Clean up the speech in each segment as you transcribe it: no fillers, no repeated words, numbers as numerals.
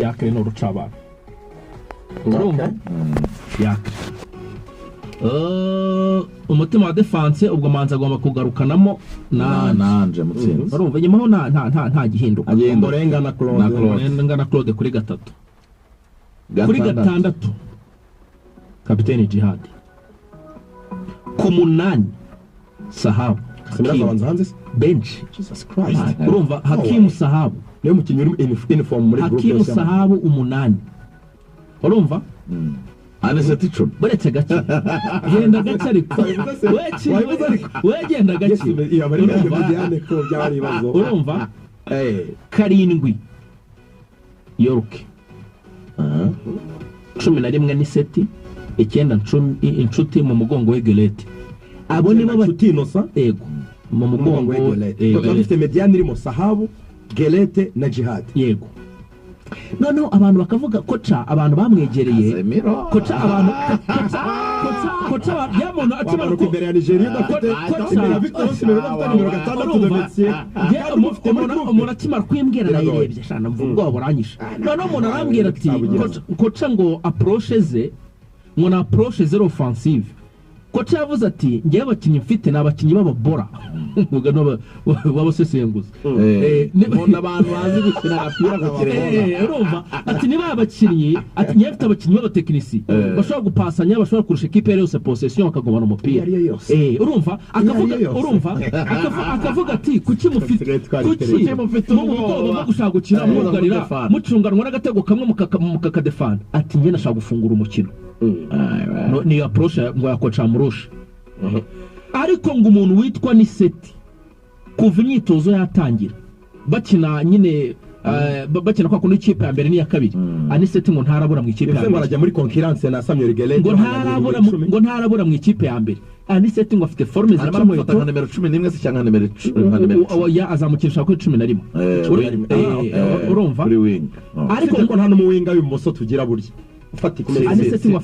Fiacre ni urucabana urumva Fiacre umutima wa defense ubwo manza agomba kugarukanamo nanje mutsinzi urumva nyuma ho nta gihinduka Ombolenga na Claude kuri gatatu kuri gatandatu kapiteni Jihad ku munani Sahabu bench Jesus Christ urumva Hakim Sahabu niyo mukinyi uri uniform muri group Hakim Sahabu umunani urumva aneseti 10 baretse gake genda gake ariko wegenda gake urumva karindwi York 11 ni seti icyenda inshuti mu mugongo we Gelete abo nibo batinosa yego mu mugongo we dufite mediane irimo Sahabu Gelete na Jihad yego noneho abantu bakavuga koca abantu bamwegereye koca abantu koca yamuntu akimara ku imbere ya Nigeria dafite koca Victor Osimhen dafite nimero 6 de Messi umuntu akimara kwimbwira nayirebye shana mvuga ngo buranyisha noneho umuntu arambwira ati koca ngo approche ze ngo na approche zero offensive koca yavuze ati ngiye abakinyi mfite nabakinyi bababora mugano babasesenguza none abantu bazi gukina agapira kakirere urumva ati niba abakinyi ati ngiye afite abakinyi b'abatekinisi bashobora gupasanya bashobora kurusha equipe yose possession akagomana umupira urumva akavuga ati kuki mufite mu bwo gushaka gukina mugarira mucunganwa n'agatego kamwe mukakadefana ati ngiye nashaka gufungura umukino ni approach ngo yakoca murusha ariko ngo umuntu witwa ni seti kuva imyitozo yatangira bakina nyine bakina kwa kuno ikipe ya mbere ni ya kabiri aniseti ngo ntarabura mu ikipe ya mbere barajya muri concurrence na Samuel Gelete ngo ntarabura mu ikipe ya mbere aniseti ngo afite forme zicamo nka nimero 11 se cyangwa nimero 10 ya azamukirisha kuri 11 urumva ariko nta n'umuwinga w'imoso tugira burya aniseti ngo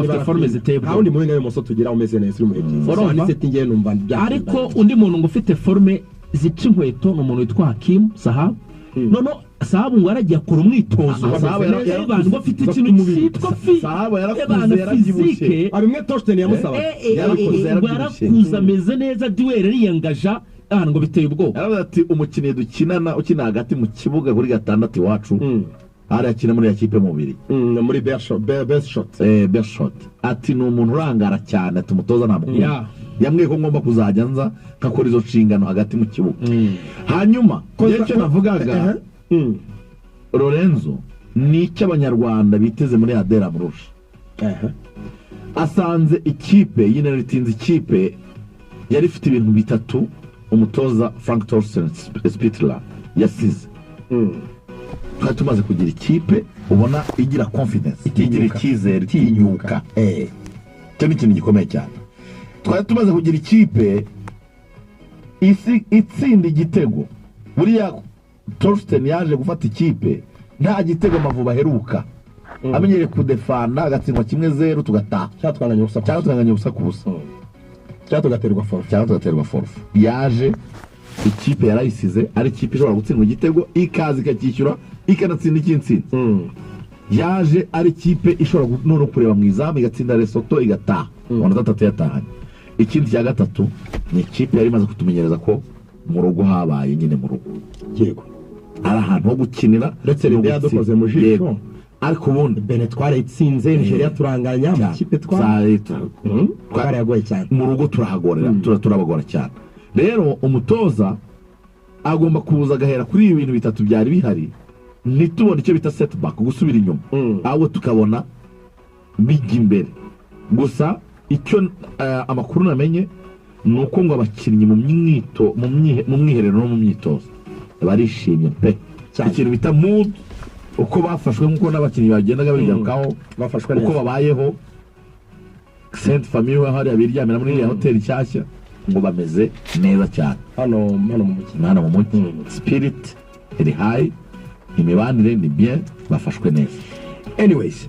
afite forme zitebwe aho ni muwinga w'imoso tugira umeze neza uri muri aniseti ngiye numva ariko undi muntu ngo ufite forme zica inkweto ni umuntu witwa Hakim Sahabu none Sahabu ngo aragiye akora umwitozo abantu bafite ikintu cyitwa Sahabu yarakuze abimwe Torsten yamusaba yarakuze ameze neza duwere riyangaja ngo biteye ubwoba yaravuze ati umukinnyi dukinana ukina hagati mu kibuga kuri gatandatu iwacu ari akina muri ya kipe mubiri muri best shot ati ni umuntu urangara cyane tumutoza namukunda yamwe ko ngomba kuzajya nza nkakora izo nshingano hagati mu kibuga hanyuma cyo navugaga Lorenzo ni icy'abanyarwanda biteze muri Adera Murusha asanze ikipe yine ritinze ikipe yari ifite ibintu bitatu umutoza Frank Thorsten Spittler yasize twari tumaze kugira ikipe ubona igira confidence igira icyizere itinyuka cyo ni ikintu gikomeye cyane twari tumaze kugira ikipe itsinda igitego buriya Thorsten yaje gufata ikipe nta gitego Amavubi aheruka amenyereye kudefana agatsindwa 1-0 tugataha cyatwanganya ubusa ku busa cyatugaterwa forfe yaje ikipe yarayisize ari ikipe ishobora gutsindwa igitego ikaza ikacyishyura ikanatsinda ikintsinzi yaje ari ikipe ishobora no kureba mu izamu igatsinda Lesotho igataha ubona gatatu yatahanye ikindi cya gatatu ni ikipe yari imaze kutumenyereza ko mu rugo habaye nyine mu rugo yego ari ahantu ho gukinira ndetse rero yadukoze mu jisho ariko ubundi bene twaritsinze Nigeria turanganya mu kipe twari yagoye cyane mu rugo turahagorera turabagora cyane rero umutoza agomba kuza agahera kuri ibi bintu bitatu byari bihari ntitubone icyo bita setback gusubira inyuma ahubwo tukabona bijya imbere gusa icyo amakuru namenye ni uko ngo abakinnyi mu mwiherero no mu myitozo barishimye pe ikintu bita mood uko bafashwe nk'uko n'abakinnyi bagendaga bigarukaho bafashwe uko babayeho Sainte Famille hari abiryamira muri ya hoteli nshyashya ngo bameze neza cyane hano mu mujyi spirit iri high imibanire ni bien bafashwe neza anyways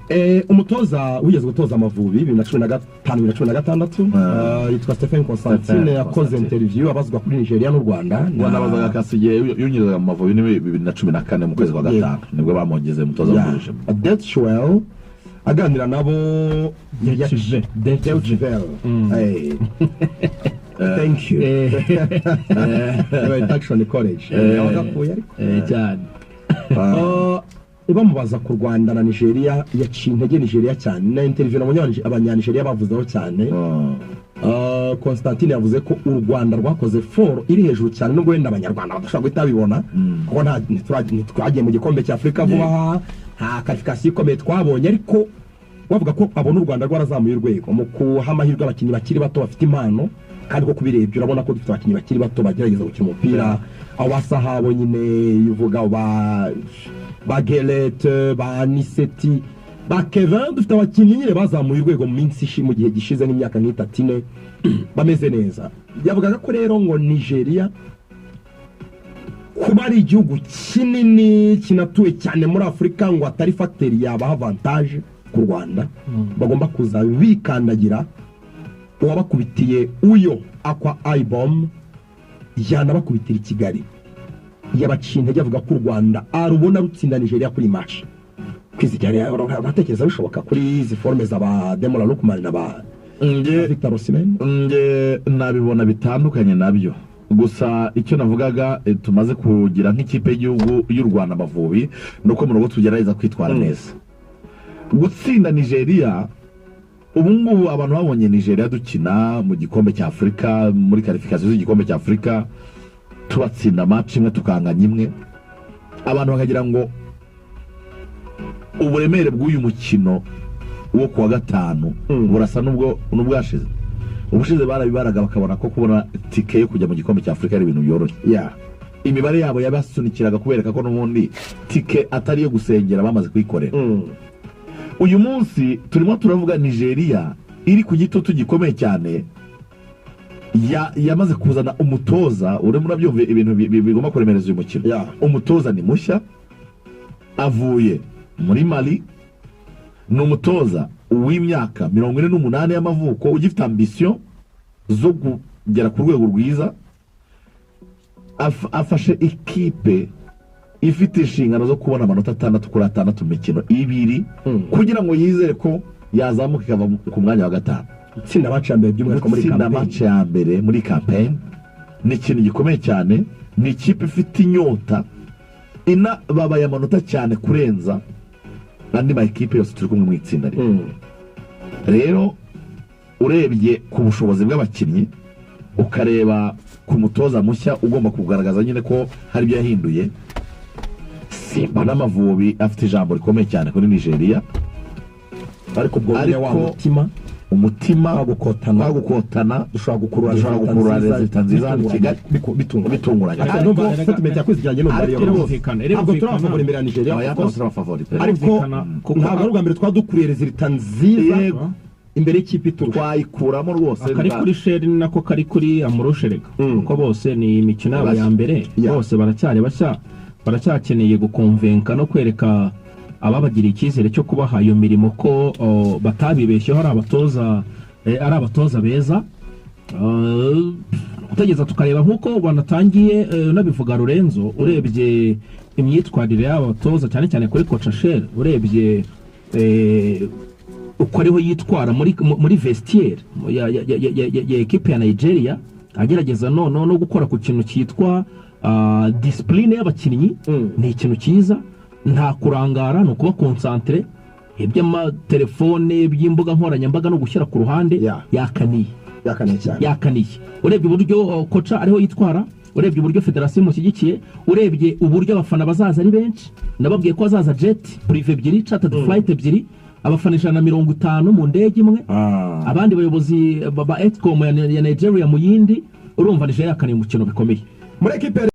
umutoza wigeze gutoza Amavubi 2015-2016 yitwa Stephen Constantine yakoze interview abazwa kuri Nigeria n'u Rwanda nabazaga Kasige yunyiriza mu Mavubi ni 2014 mu kwezi kwa gatanu nibwo bamugeze umutoza w'umurije Deathwell aganira nabo Deathwell thank you Action College cyane bamubaza ku Rwanda na Nigeria yaciye intege Nigeria cyane na interview nabonye abanyanigeria bavuzeho cyane Constantine yavuze ko u Rwanda rwakoze foro iri hejuru cyane nubwo wenda abanyarwanda badashobora guhita bibona kuko twagiye mu gikombe cya Afrika vuba nta qualification ikomeye twabonye ariko bavuga ko abona u Rwanda rwarazamuye urwego mu kuha amahirwe abakinnyi bakiri bato bafite impano kandi ko kubirebye urabona ko dufite abakinnyi bakiri bato bagerageza gukina umupira aho basahabo nyine yuvuga ba Gelete ba Niseti ba Kevin dufite abakinnyi nyine bazamuye urwego mu minsi mu gihe gishize n'imyaka nk'itatu bameze neza yavugaga ko rero ngo Nigeria kuba ari igihugu kinini kinatuwe cyane muri Afrika ngo atari facteur yaba avantage ku Rwanda bagomba kuza bikandagira uwabakubitiye uyo Akwa Ibom yanabakubitira i Kigali yabaciye intege avuga ko u Rwanda arubona rutsinda Nigeria kuri match kwizigara uratekereza bishoboka kuri izi forme z'aba Demola Lukman na ba Victor Osimhen nabibona bitandukanye nabyo gusa icyo navugaga tumaze kugira nk'ikipe y'igihugu y'u Rwanda Amavubi nuko mu rugo tugerageza kwitwara neza gutsinda Nigeria ubungubu abantu babonye Nigeria dukina mu gikombe cya Afrika muri qualification z'igikombe cya Afrika tubatsinda match imwe tukanganya imwe abantu bakagira ngo uburemere bw'uyu mukino wo kuwa gatanu burasa n'ubwashize ubushize barabibaraga bakabona ko kubona tike yo kujya mu gikombe cya Afrika ari ibintu byoroshye imibare yabo yabasunikiraga kubereka ko n'ubundi tike atari yo gusengera bamaze kuyikorera uyu munsi turimo turavuga Nigeria iri ku gitutu gikomeye cyane yamaze kuzana umutoza urimo urabyumva ibintu bigomba kuremereza uyu mukino umutoza ni mushya avuye muri Mali ni umutoza w'imyaka 48 y'amavuko ugifite ambition zo kugera ku rwego rwiza afashe ikipe ifite inshingano zo kubona amanota 6 kuri 6 mu mikino ibiri kugira ngo yizere ko yazamuka ikava ku mwanya wa gatanu itsinda match ya mbere by'umwihariko muri campaign match ya mbere muri campaign ni ikintu gikomeye cyane ni ikipe ifite inyota ina babaye amanota cyane kurenza andi ma ekipe yose turi kumwe mu itsinda rero urebye ku bushobozi bw'abakinnyi ukareba ku mutoza mushya ugomba kugaragaza nyine ko hari byo yahinduye Simba n'Amavubi afite ijambo rikomeye cyane kuri Nigeria ariko umutima gukotana dushobora gukurura resulta nziza mu Kigali bitunguranye ariko tumenya kwizigiranye ntabwo turafavora imbere ya Nigeria ariko ntabwo ari ubwa mbere twadukuriye resulta nziza imbere y'ikipe twayikuramo rwose kari kuri sheri nako kari kuri Amurusherega kuko bose ni imikino yabo ya mbere bose baracyari bashya baracyakeneye gukonvenka no kwereka ababagiriye icyizere cyo kubaha iyo mirimo ko batabibeshyeho ari abatoza beza utegeza tukareba nk'uko banatangiye nabivuga Lorenzo urebye imyitwarire y'abatoza cyane cyane kuri Coach Asher urebye uko ariho yitwara muri vestiaire ya equipe ya Nigeria agerageza no gukora ku kintu cyitwa discipline y'abakinnyi ni ikintu cyiza nta kurangara no kuba concentré iby'amatelefone by'imbuga nkoranyambaga no gushyira ku ruhande yakaniye urebye uburyo koca ariho yitwara urebye uburyo federation mushyigikiye urebye uburyo abafana bazaza ari benshi nababwiye ko azaza jet privé ebyiri chartered flight ebyiri abafana 150 mu ndege imwe abandi bayobozi ba Etcom ya Nigeria mu yindi urumva Nigeria yakaniye umukino bikomeye muri equipe